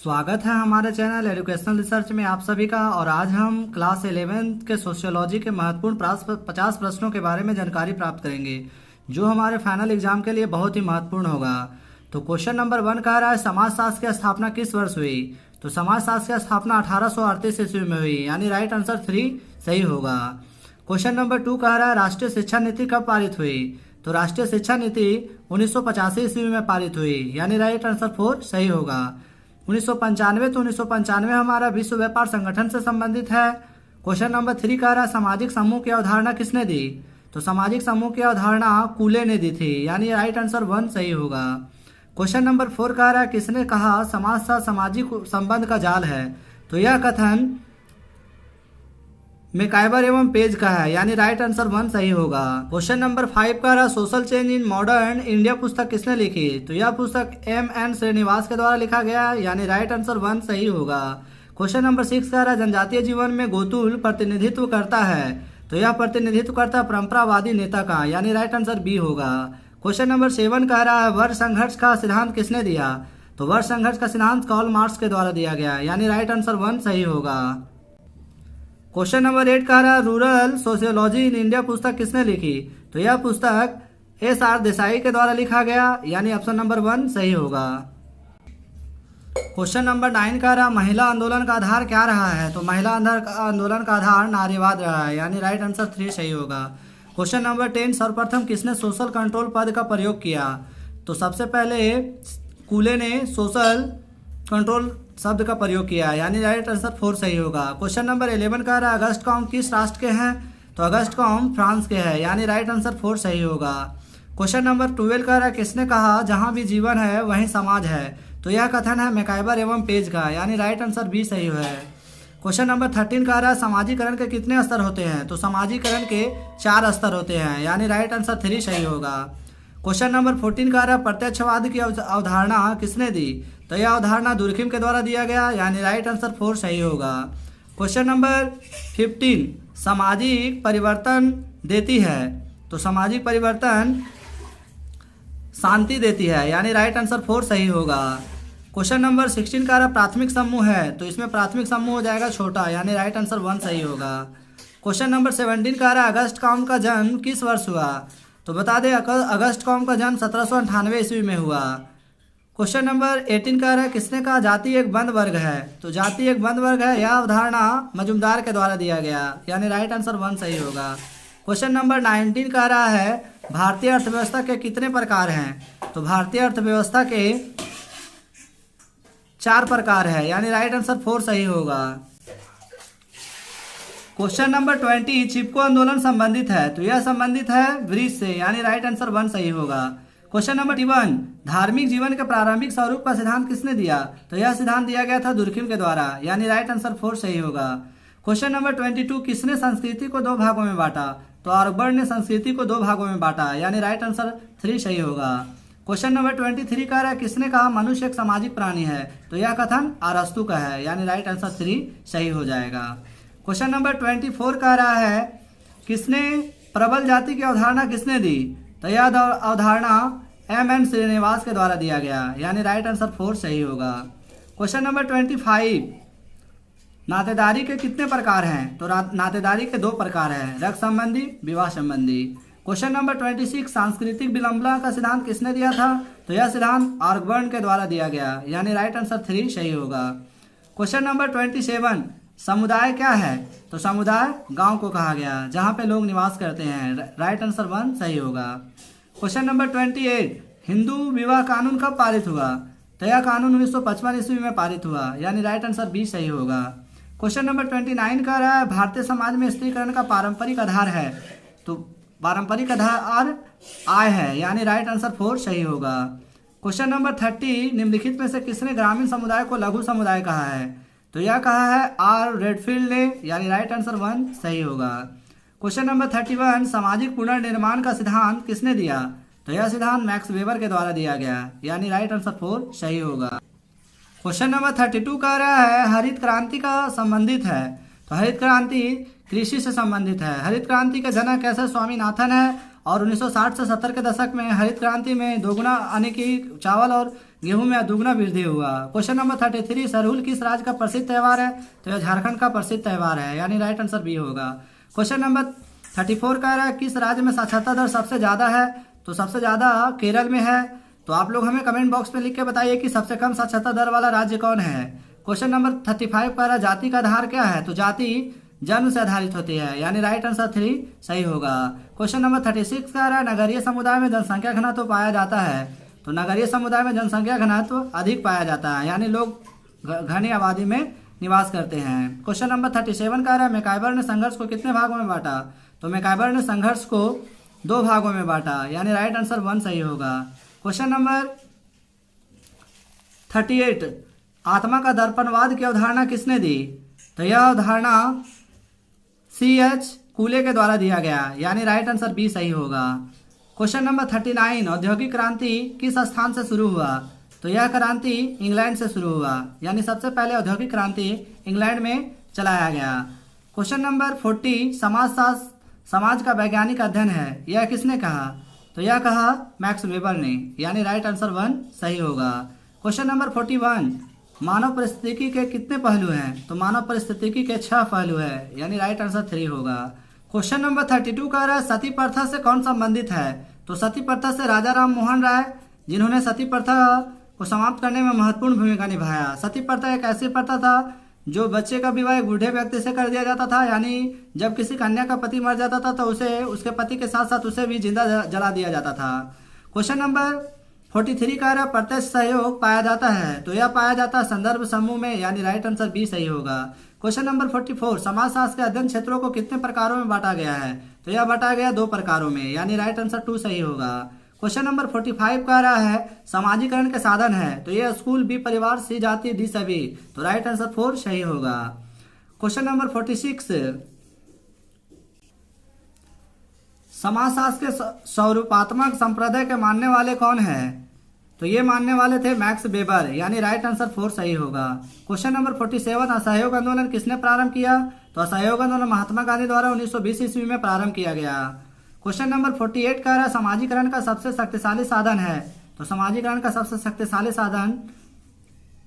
स्वागत है हमारे चैनल एजुकेशनल रिसर्च में आप सभी का। और आज हम क्लास 11th के सोशियोलॉजी के महत्वपूर्ण 50 प्रश्नों के बारे में जानकारी प्राप्त करेंगे, जो हमारे फाइनल एग्जाम के लिए बहुत ही महत्वपूर्ण होगा। तो क्वेश्चन नंबर 1 कह रहा है समाजशास्त्र की स्थापना किस वर्ष हुई। तो समाजशास्त्र की स्थापना 1838 ईस्वी में हुई, यानी राइट आंसर 3 सही होगा। क्वेश्चन नंबर 2 कह रहा है राष्ट्रीय शिक्षा नीति कब पारित हुई। तो राष्ट्रीय शिक्षा नीति 1985 ईस्वी में पारित हुई, यानी राइट आंसर 4 सही होगा। 1995 तो 1995 हमारा विश्व व्यापार संगठन से संबंधित है। क्वेश्चन नंबर 3 कह रहा है सामाजिक समूह की अवधारणा किसने दी। तो सामाजिक समूह की अवधारणा कूले ने दी थी, यानी राइट आंसर 1 सही होगा। क्वेश्चन नंबर 4 कह रहा है किसने कहा समाज सामाजिक संबंध का जाल है। तो यह कथन मैकाइवर एवं पेज का है, यानी राइट आंसर 1 सही होगा। क्वेश्चन नंबर 5 कह रहा social change in modern India पुस्तक किसने लिखी। तो यह पुस्तक M.N. श्रीनिवास के द्वारा लिखा गया, यानी राइट आंसर 1 सही होगा। क्वेश्चन नंबर 6 कह रहा जनजातीय जीवन में गोतुल प्रतिनिधित्व करता है। तो यह प्रतिनिधित्व करता है परंपरावादी नेता का, यानी राइट आंसर बी होगा। क्वेश्चन नंबर 7 कह रहा है वर्ग संघर्ष का सिद्धांत किसने दिया। तो वर्ग संघर्ष का सिद्धांत कार्ल मार्क्स के द्वारा दिया गया, यानी राइट आंसर 1 सही होगा। क्वेश्चन नंबर 8 कह रहा है रूरल सोशियोलॉजी इन इंडिया पुस्तक किसने लिखी। तो यह पुस्तक S.R. देसाई के द्वारा लिखा गया, यानी ऑप्शन नंबर 1 सही होगा। क्वेश्चन नंबर 9 कह रहा महिला आंदोलन का आधार क्या रहा है। तो महिला आंदोलन का आधार नारीवाद रहा है, यानी राइट आंसर 3 सही होगा। क्वेश्चन नंबर 10 सर्वप्रथम किसने सोशल कंट्रोल पद का प्रयोग किया। तो सबसे पहले कूले ने सोशल कंट्रोल शब्द का प्रयोग किया, यानी राइट आंसर 4 सही होगा। क्वेश्चन नंबर 11 कह रहा है अगस्त कॉम किस राष्ट्र के हैं। तो अगस्त कॉम फ्रांस के हैं, यानी राइट आंसर 4 सही होगा। क्वेश्चन नंबर 12 कह रहा है किसने कहा जहां भी जीवन है वहीं समाज है। तो यह कथन है मैकाइवर एवं पेज का, यानी राइट आंसर बी सही है। क्वेश्चन नंबर 13 कह रहा है समाजीकरण के कितने स्तर होते हैं। तो समाजीकरण के 4 स्तर होते हैं, यानी राइट आंसर 3 सही होगा। क्वेश्चन नंबर 14 कह रहा है प्रत्यक्षवाद की अवधारणा किसने दी। तो यह अवधारणा दुर्खिम के द्वारा दिया गया, यानी राइट आंसर 4 सही होगा। क्वेश्चन नंबर 15 सामाजिक परिवर्तन देती है। तो सामाजिक परिवर्तन शांति देती है, यानी राइट आंसर 4 सही होगा। क्वेश्चन नंबर 16 कह रहा प्राथमिक समूह है। तो इसमें प्राथमिक समूह हो जाएगा छोटा, यानी राइट आंसर 1 सही होगा। क्वेश्चन नंबर 17 कह रहा अगस्त कॉम का जन्म किस वर्ष हुआ। तो बता दें अगस्त कॉम का जन्म 1798 ईस्वी में हुआ। क्वेश्चन नंबर 18 कह रहा है किसने कहा जाति एक बंद वर्ग है। तो जाति एक बंद वर्ग है, यह अवधारणा मजुमदार के द्वारा दिया गया, यानी राइट आंसर 1 सही होगा। क्वेश्चन नंबर 19 कह रहा है भारतीय अर्थव्यवस्था के कितने प्रकार हैं। तो भारतीय अर्थव्यवस्था के 4 प्रकार है, यानी राइट आंसर 4 सही होगा। क्वेश्चन नंबर 20 चिपको आंदोलन संबंधित है। तो यह संबंधित है ब्रिज से, यानी राइट आंसर 1 सही होगा। क्वेश्चन नंबर 21 धार्मिक जीवन के प्रारंभिक स्वरूप का सिद्धांत किसने दिया। तो यह सिद्धांत दिया गया था दुर्खिम के द्वारा, यानी राइट आंसर 4 सही होगा। क्वेश्चन नंबर 22 किसने संस्कृति को 2 भागों में बांटा। तो अकबर ने संस्कृति को 2 भागों में बांटा, यानी राइट आंसर 3 सही होगा। क्वेश्चन नंबर 23 कह रहा है किसने कहा मनुष्य एक सामाजिक प्राणी है। तो यह कथन अरस्तु का है, यानी राइट आंसर 3 सही हो जाएगा। क्वेश्चन नंबर 24 कह रहा है किसने प्रबल जाति की अवधारणा किसने दी। तो यह अवधारणा M.N. श्रीनिवास के द्वारा दिया गया, यानी राइट आंसर 4 सही होगा। क्वेश्चन नंबर 25 नातेदारी के कितने प्रकार हैं। तो नातेदारी के 2 प्रकार हैं, रक्त संबंधी विवाह संबंधी। क्वेश्चन नंबर 26 सांस्कृतिक विडंबना का सिद्धांत किसने दिया था। तो यह सिद्धांत आर्गबर्न के द्वारा दिया गया, यानी राइट आंसर 3 सही होगा। क्वेश्चन नंबर 27 समुदाय क्या है। तो समुदाय गांव को कहा गया जहां पे लोग निवास करते हैं, राइट आंसर 1 सही होगा। क्वेश्चन नंबर 28 हिंदू विवाह कानून कब पारित हुआ। तो यह कानून 1955 ईस्वी में पारित हुआ, यानी राइट आंसर बी सही होगा। क्वेश्चन नंबर 29 कह रहा है भारतीय समाज में स्त्रीकरण का पारंपरिक आधार है। तो पारंपरिक आधार आय है, यानी राइट आंसर 4 सही होगा। क्वेश्चन नंबर 30 निम्नलिखित में से किसने ग्रामीण समुदाय को लघु समुदाय कहा है। तो यह कहा है R. रेडफील्ड ने, यानी राइट आंसर 1 सही होगा। क्वेश्चन नंबर 31 सामाजिक पुनर्निर्माण का सिद्धांत किसने दिया। तो यह सिद्धांत मैक्स वेबर के द्वारा दिया गया, यानी राइट आंसर 4 सही होगा। क्वेश्चन नंबर 32 कह रहा है हरित क्रांति का संबंधित है। तो हरित क्रांति कृषि से संबंधित है। हरित क्रांति के जनक कैसे स्वामीनाथन है और 1960 से 70 के दशक में हरित क्रांति में दोगुना यानी कि चावल और गेहूं में दुगना वृद्धि हुआ। क्वेश्चन नंबर 33, सरहुल किस राज्य का प्रसिद्ध त्यौहार है? तो यह झारखंड का प्रसिद्ध त्यौहार है, यानी राइट आंसर बी होगा। क्वेश्चन नंबर 34 कह रहा है किस राज्य में साक्षरता दर सबसे ज्यादा है? तो सबसे ज्यादा केरल में है। तो आप लोग हमें कमेंट बॉक्स में लिख के बताइए कि सबसे कम साक्षरता दर वाला राज्य कौन है। क्वेश्चन नंबर 35 कह रहा है जाति का आधार क्या है? तो जाति जन्म से आधारित होती है, यानी राइट आंसर 3 सही होगा। क्वेश्चन नंबर 36 कह रहा है नगरीय समुदाय में जनसंख्या घनत्व पाया जाता है। तो नगरीय समुदाय में जनसंख्या घनत्व अधिक पाया जाता है, यानी लोग घनी आबादी में निवास करते हैं। क्वेश्चन नंबर 37 कह रहा है मैकाइबर ने संघर्ष को कितने भागों में बांटा? तो मैकाइबर ने संघर्ष को 2 भागों में बांटा, यानी राइट आंसर 1 सही होगा। क्वेश्चन नंबर 38, आत्मा का दर्पणवाद की अवधारणा किसने दी? तो यह अवधारणा CH कूले के द्वारा दिया गया, यानी राइट आंसर बी सही होगा। क्वेश्चन नंबर 39, औद्योगिक क्रांति किस स्थान से शुरू हुआ? तो यह क्रांति इंग्लैंड से शुरू हुआ, यानी सबसे पहले औद्योगिक क्रांति इंग्लैंड में चलाया गया। क्वेश्चन नंबर 40, समाजशास्त्र समाज का वैज्ञानिक अध्ययन है, यह किसने कहा? तो यह कहा मैक्स वेबर ने, यानी राइट आंसर 1 सही होगा। क्वेश्चन नंबर 41, मानव परिस्थितिकी के कितने पहलू हैं? तो मानव परिस्थितिकी के 6 पहलू है, यानी राइट आंसर 3 होगा। क्वेश्चन नंबर 32 कह रहा है सती प्रथा से कौन संबंधित है? तो सती प्रथा से राजा राम मोहन राय, जिन्होंने सती प्रथा को समाप्त करने में महत्वपूर्ण भूमिका निभाया। सती प्रथा एक ऐसी प्रथा था जो बच्चे का विवाह एक बूढ़े व्यक्ति से कर दिया जाता था, यानी जब किसी कन्या का पति मर जाता था तो उसे उसके पति के साथ साथ उसे भी जिंदा जला दिया जाता था। क्वेश्चन नंबर 43 कह रहा है प्रत्यक्ष सहयोग पाया जाता है। तो यह पाया जाता है संदर्भ समूह में, यानी राइट आंसर बी सही होगा। क्वेश्चन नंबर 44, समाजशास्त्र के अध्ययन क्षेत्रों को कितने प्रकारों में बांटा गया है? तो यह बांटा गया 2 प्रकारों में, यानी राइट आंसर 2 सही होगा। क्वेश्चन नंबर 45 कह रहा है सामाजिकरण के साधन है। तो यह स्कूल, बी परिवार, सी जाति, डी सभी। तो राइट आंसर 4 सही होगा। क्वेश्चन नंबर 46, समाजशास्त्र के स्वरूपात्मक संप्रदाय के मानने वाले कौन है? तो ये मानने वाले थे मैक्स वेबर, यानी राइट आंसर 4 सही होगा। क्वेश्चन नंबर 47, असहयोग आंदोलन किसने प्रारंभ किया? तो असहयोग आंदोलन महात्मा गांधी द्वारा 1920 ईस्वी में प्रारंभ किया गया। क्वेश्चन नंबर 48 कह रहा है समाजीकरण का सबसे शक्तिशाली साधन है। तो समाजीकरण का सबसे शक्तिशाली साधन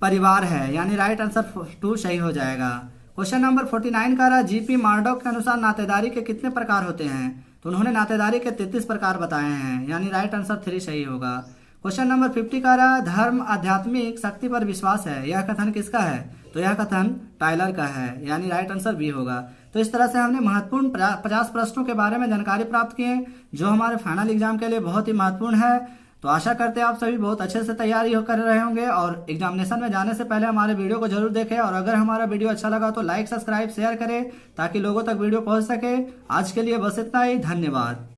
परिवार है, यानी राइट आंसर 2 सही हो जाएगा। क्वेश्चन नंबर 49 कह रहा है जीपी मार्डॉक के अनुसार नातेदारी के कितने प्रकार होते हैं? तो उन्होंने नातेदारी के 33 प्रकार बताए हैं, यानी राइट आंसर 3 सही होगा। क्वेश्चन नंबर 50 कह रहा है धर्म आध्यात्मिक शक्ति पर विश्वास है, यह कथन किसका है? तो यह कथन टाइलर का है, यानी राइट आंसर बी होगा। तो इस तरह से हमने महत्वपूर्ण 50 प्रश्नों के बारे में जानकारी प्राप्त की है, जो हमारे फाइनल एग्जाम के लिए बहुत ही महत्वपूर्ण है। तो आशा करते हैं आप सभी बहुत अच्छे से तैयारी कर रहे होंगे और एग्जामिनेशन में जाने से पहले हमारे वीडियो को जरूर देखें। और अगर हमारा वीडियो अच्छा लगा तो लाइक, सब्सक्राइब, शेयर करें ताकि लोगों तक वीडियो पहुंच सके। आज के लिए बस इतना ही, धन्यवाद।